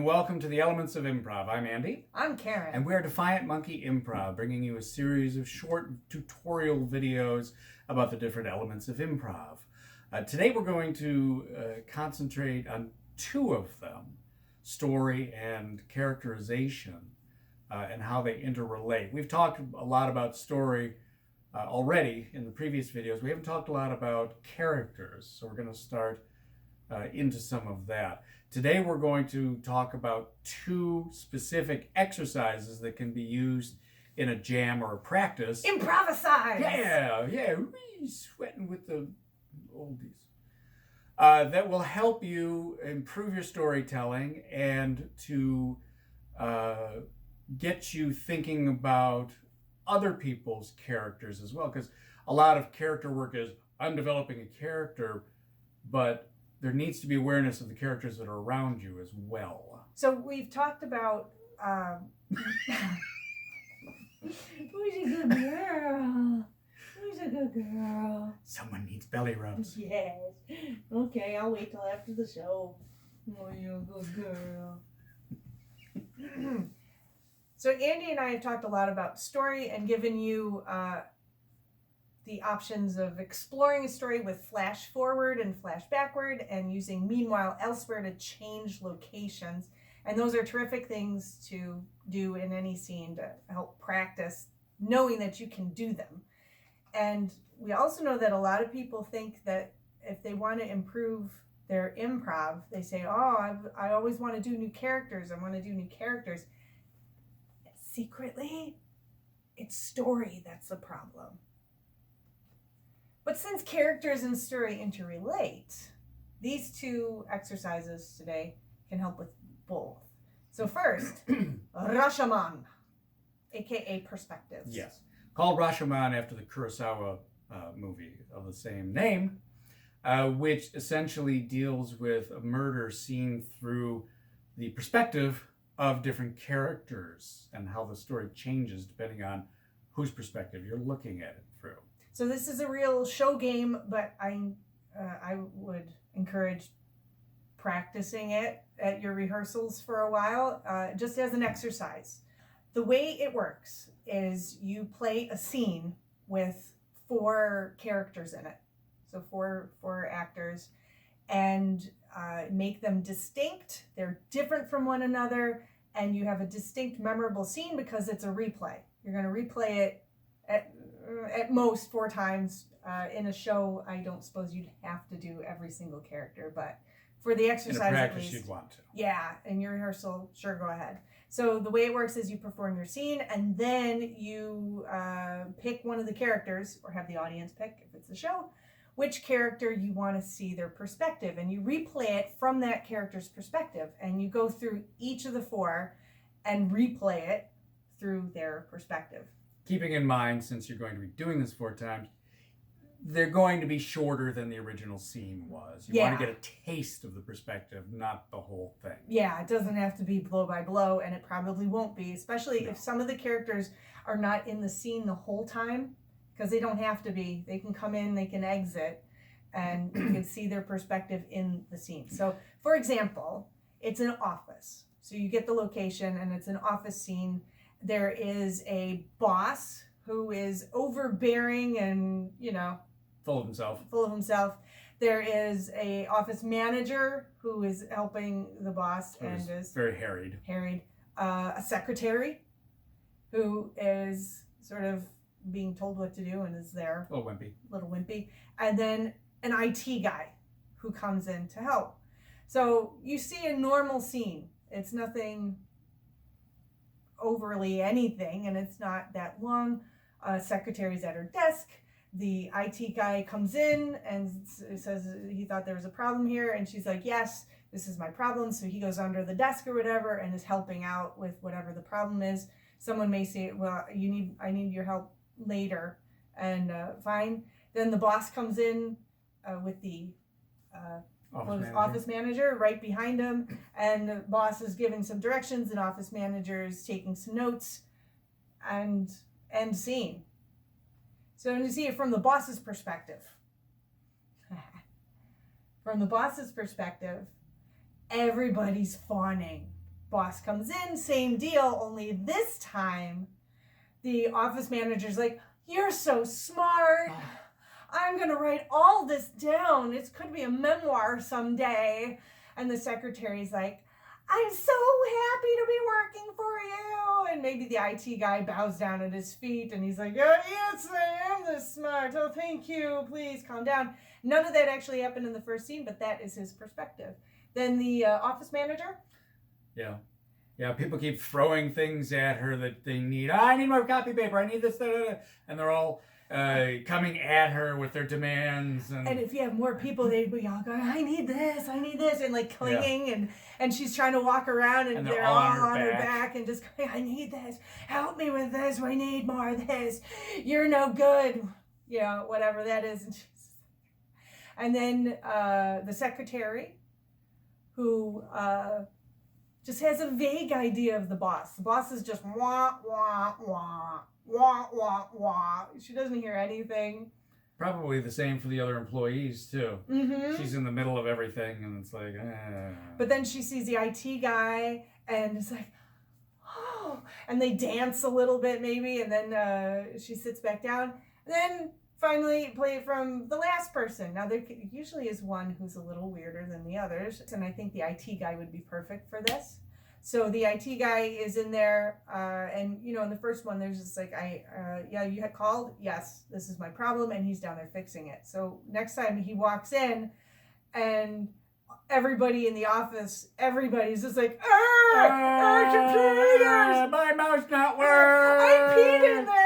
welcome to the Elements of Improv. I'm Andy. I'm Karen. And we're Defiant Monkey Improv, bringing you a series of short tutorial videos about the different elements of improv. Today we're going to concentrate on two of them, story and characterization, and how they interrelate. We've talked a lot about story already in the previous videos. We haven't talked a lot about characters, so we're going to start into some of that. Today we're going to talk about two specific exercises that can be used in a jam or a practice. Improvicize! Yeah, sweating with the oldies. That will help you improve your storytelling and to get you thinking about other people's characters as well. Because a lot of character work is, I'm developing a character, but there needs to be awareness of the characters that are around you as well. So we've talked about who's a good girl? Who's a good girl? Someone needs belly rubs. Yes. Okay, I'll wait till after the show. Oh, you're a good girl. So Andy and I have talked a lot about story and given you the options of exploring a story with flash forward and flash backward and using meanwhile elsewhere to change locations. And those are terrific things to do in any scene to help practice knowing that you can do them. And we also know that a lot of people think that if they want to improve their improv, they say, oh, I always want to do new characters. I want to do new characters. Secretly, it's story that's the problem. But since characters and story interrelate, these two exercises today can help with both. So first, Rashomon, aka perspectives. Yes, called Rashomon after the Kurosawa movie of the same name, which essentially deals with a murder seen through the perspective of different characters and how the story changes depending on whose perspective you're looking at it through. So this is a real show game, but I would encourage practicing it at your rehearsals for a while, just as an exercise. The way it works is you play a scene with 4 characters in it, so four actors, and make them distinct. They're different from one another, and you have a distinct, memorable scene because it's a replay. You're going to replay it at most 4 times. In a show, I don't suppose you'd have to do every single character, but for the exercise, in a practice, at least, you'd want to. Yeah, in your rehearsal, sure, go ahead. So the way it works is you perform your scene, and then you pick one of the characters, or have the audience pick, if it's a show, which character you want to see their perspective, and you replay it from that character's perspective, and you go through each of the 4 and replay it through their perspective. Keeping in mind, since you're going to be doing this 4 times, they're going to be shorter than the original scene was. You want to get a taste of the perspective, not the whole thing. Yeah, it doesn't have to be blow by blow, and it probably won't be, especially if some of the characters are not in the scene the whole time, because they don't have to be. They can come in, they can exit, and you can see their perspective in the scene. So, for example, it's an office. So you get the location, and it's an office scene. There is a boss who is overbearing and, full of himself. There is a office manager who is helping the boss and is very harried. A secretary who is sort of being told what to do and is there. A little wimpy. And then an IT guy who comes in to help. So you see a normal scene. It's nothing overly anything, and it's not that long. Secretary's at her desk. The IT guy comes in and says he thought there was a problem here, and she's like, yes, this is my problem. So he goes under the desk or whatever and is helping out with whatever the problem is. Someone may say, well, I need your help later, and fine. Then the boss comes in with the office manager right behind him, and the boss is giving some directions, and office manager is taking some notes, and end scene. So you see it from the boss's perspective. From the boss's perspective, everybody's fawning. boss comes in, same deal, only this time the office manager's like, you're so smart. I'm going to write all this down. It could be a memoir someday. And the secretary's like, I'm so happy to be working for you. And maybe the IT guy bows down at his feet and he's like, oh, yes, I am this smart. Oh, thank you. Please calm down. None of that actually happened in the first scene, but that is his perspective. Then the office manager. Yeah. Yeah, people keep throwing things at her that they need. I need more copy paper. I need this. And they're all coming at her with their demands. And if you have more people, they'd be all going, I need this, and like clinging. And she's trying to walk around and they're all on her back and just going, I need this. Help me with this. We need more of this. You're no good. You know, whatever that is. And then the secretary who just has a vague idea of the boss. The boss is just wah, wah, wah, wah, wah, wah. She doesn't hear anything. Probably the same for the other employees, too. Mm-hmm. She's in the middle of everything, and it's like, But then she sees the IT guy, and it's like, oh. And they dance a little bit, maybe, and then she sits back down. And then finally play it from the last person. Now, there usually is one who's a little weirder than the others, and I think the IT guy would be perfect for this. So the IT guy is in there, and, you know, in the first one, there's just like, yeah, you had called? Yes, this is my problem, and he's down there fixing it. So next time he walks in, and everybody in the office, everybody's just like, computers! My mouse not work! I peed in this!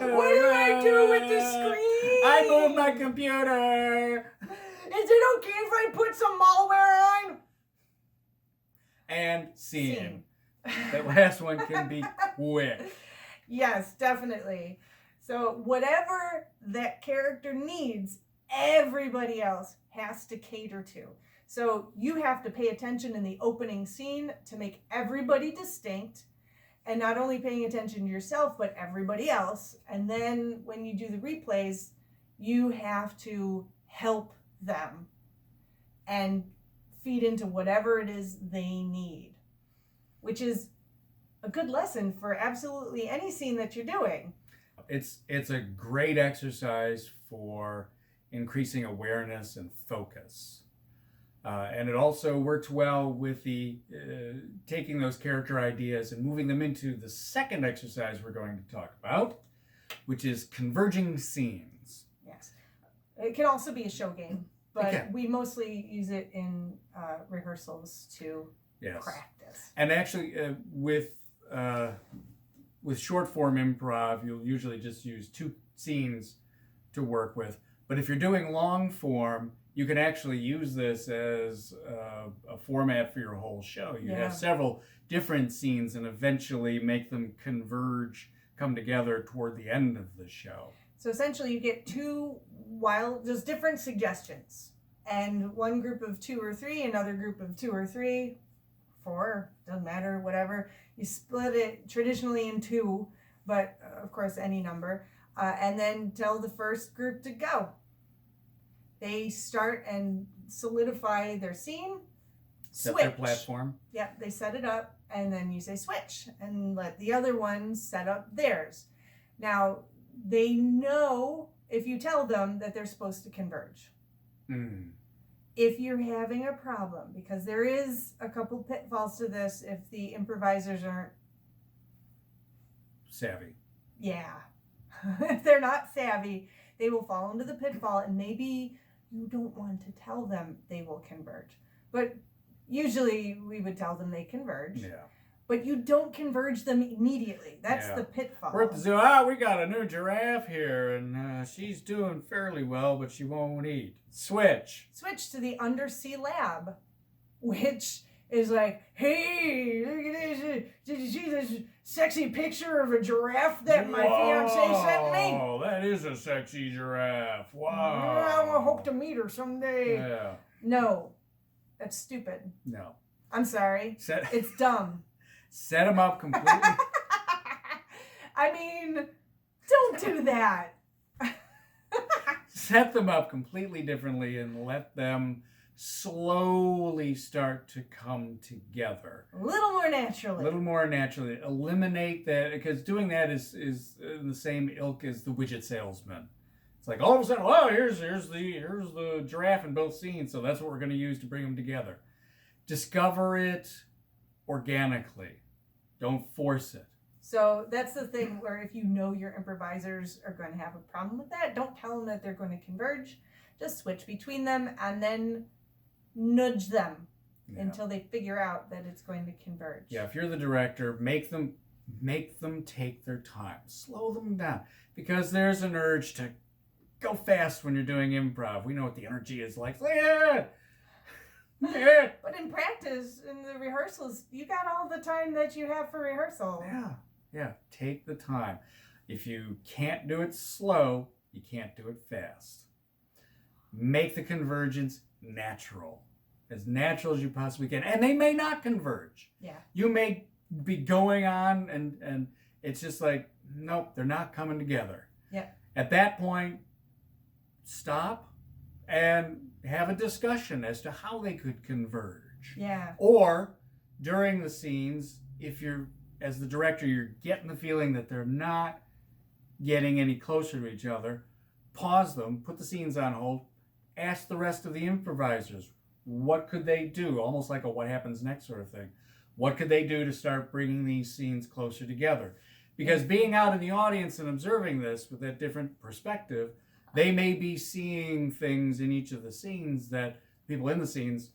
What do I do with the screen? I moved my computer! Is it okay if I put some malware on? And scene. That last one can be quick. Yes, definitely. So whatever that character needs, everybody else has to cater to. So you have to pay attention in the opening scene to make everybody distinct, and not only paying attention to yourself, but everybody else. And then when you do the replays, you have to help them and feed into whatever it is they need, which is a good lesson for absolutely any scene that you're doing. It's a great exercise for increasing awareness and focus. And it also works well with the taking those character ideas and moving them into the second exercise we're going to talk about, which is converging scenes. Yes. It can also be a show game, but we mostly use it in rehearsals to practice. And actually, with short form improv, you'll usually just use 2 scenes to work with. But if you're doing long form, you can actually use this as a format for your whole show. You have several different scenes and eventually make them converge, come together toward the end of the show. So essentially you get there's different suggestions. And one group of 2 or 3, another group of 2 or 3, 4, doesn't matter, whatever. You split it traditionally in 2, but of course any number. And then tell the first group to go. They start and solidify their scene. Set their platform. Yeah, they set it up, and then you say switch, and let the other ones set up theirs. Now, they know if you tell them that they're supposed to converge. If you're having a problem, because there is a couple pitfalls to this if the improvisers aren't savvy. Yeah. If they're not savvy, they will fall into the pitfall, and maybe you don't want to tell them they will converge. But usually we would tell them they converge. Yeah. But you don't converge them immediately. That's the pitfall. We're at the zoo. We got a new giraffe here, and she's doing fairly well, but she won't eat. Switch. Switch to the undersea lab, which is like, hey, look at this. Did you see this sexy picture of a giraffe that my fiance sent me? Oh, that is a sexy giraffe. Wow. I hope to meet her someday. Yeah. No, that's stupid. No. I'm sorry. It's dumb. Set them up completely. I mean, don't do that. Set them up completely differently and let them slowly start to come together. A little more naturally. A little more naturally. Eliminate that, because doing that is in the same ilk as the widget salesman. It's like all of a sudden, oh, here's the giraffe in both scenes, so that's what we're going to use to bring them together. Discover it organically. Don't force it. So that's the thing where if you know your improvisers are going to have a problem with that, don't tell them that they're going to converge. Just switch between them and then nudge them until they figure out that it's going to converge. Yeah, if you're the director, make them take their time. Slow them down. Because there's an urge to go fast when you're doing improv. We know what the energy is like. Yeah! Yeah. But in practice, in the rehearsals, you got all the time that you have for rehearsal. Yeah. Take the time. If you can't do it slow, you can't do it fast. Make the convergence natural. As natural as you possibly can. And they may not converge. Yeah. You may be going on and it's just like, nope, they're not coming together. Yeah. At that point, stop and have a discussion as to how they could converge. Yeah. Or during the scenes, if you're, as the director, you're getting the feeling that they're not getting any closer to each other, pause them, put the scenes on hold, ask the rest of the improvisers, what could they do? Almost like a what happens next sort of thing. What could they do to start bringing these scenes closer together? Because being out in the audience and observing this with that different perspective, they may be seeing things in each of the scenes that people in the scenes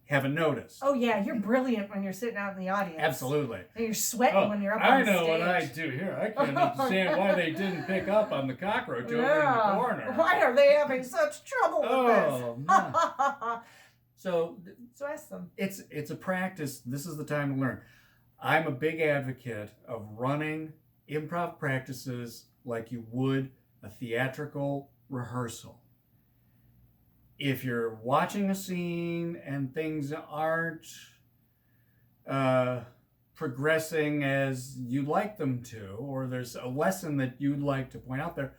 haven't noticed. Oh yeah, you're brilliant when you're sitting out in the audience. Absolutely. And you're sweating when you're up on stage. I know what I do here. I can't understand why they didn't pick up on the cockroach over in the corner. Why are they having such trouble with this? No. So ask them. It's a practice. This is the time to learn. I'm a big advocate of running improv practices like you would a theatrical rehearsal. If you're watching a scene and things aren't progressing as you'd like them to, or there's a lesson that you'd like to point out there,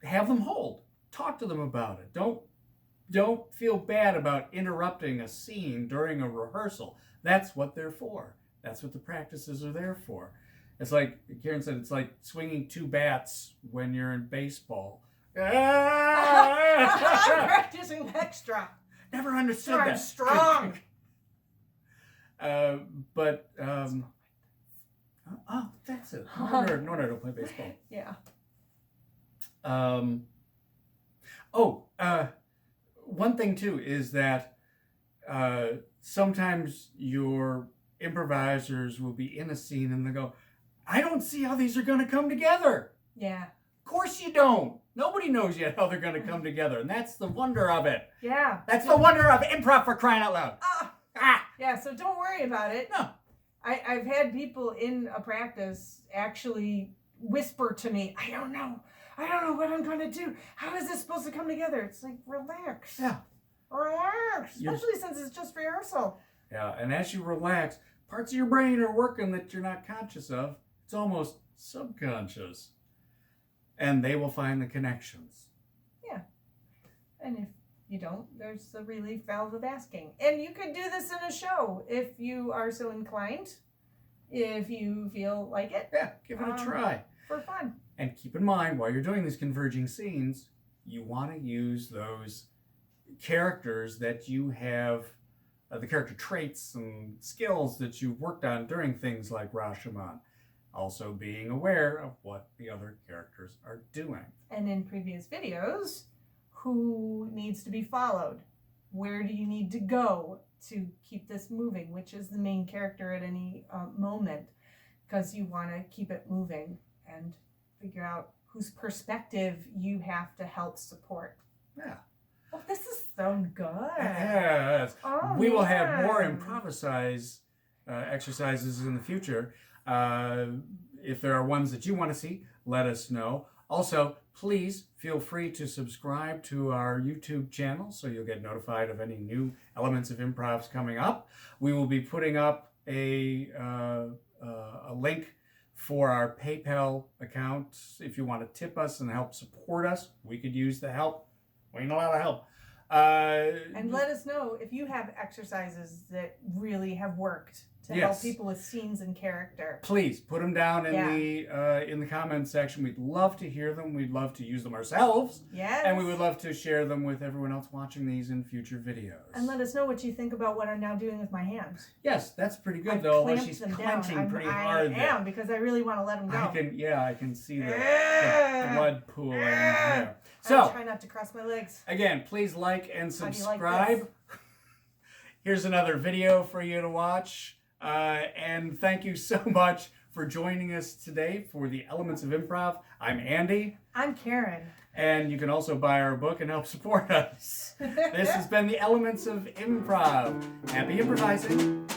have them hold. Talk to them about it. Don't feel bad about interrupting a scene during a rehearsal. That's what they're for. That's what the practices are there for. It's like Karen said, it's like swinging two bats when you're in baseball. I'm practicing extra. Never understood that. I'm strong. Oh, that's it. No wonder I don't play baseball. Yeah. One thing too is that sometimes your improvisers will be in a scene and they go, I don't see how these are going to come together. Yeah. Of course you don't. Nobody knows yet how they're going to come together, and that's the wonder of it. Yeah. That's the wonder of improv, for crying out loud. Yeah, so don't worry about it. No. I've had people in a practice actually whisper to me, I don't know what I'm going to do. How is this supposed to come together? It's like, relax. Yeah. Relax. Especially since it's just rehearsal. Yeah, and as you relax, parts of your brain are working that you're not conscious of. It's almost subconscious. And they will find the connections. Yeah. And if you don't, there's the relief valve of asking. And you could do this in a show if you are so inclined, if you feel like it. Yeah, give it a try. For fun. And keep in mind, while you're doing these converging scenes, you want to use those characters that you have, the character traits and skills that you've worked on during things like Rashomon. Also being aware of what the other characters are doing. And in previous videos, who needs to be followed? Where do you need to go to keep this moving? Which is the main character at any moment? Because you want to keep it moving and figure out whose perspective you have to help support. Yeah. Oh, this is so good. Yes. Oh, we will have more Improvicize exercises in the future. If there are ones that you want to see, let us know. Also, please feel free to subscribe to our YouTube channel so you'll get notified of any new elements of improvs coming up. We will be putting up a link for our PayPal account. If you want to tip us and help support us, we could use the help. We need a lot of help. And let us know if you have exercises that really have worked to Yes. help people with scenes and character. Please put them down in the comments section. We'd love to hear them. We'd love to use them ourselves. Yes. And we would love to share them with everyone else watching these in future videos. And let us know what you think about what I'm now doing with my hands. Yes, that's pretty good I've though. clamped She's them clenching down. pretty I hard. am, because I really want to let them go. I can see the blood pooling there. I So, try not to cross my legs. again, please like and How do you like subscribe. this? Here's another video for you to watch. And thank you so much for joining us today for the Elements of Improv. I'm Andy. I'm Karen. And you can also buy our book and help support us. This has been the Elements of Improv. Happy improvising.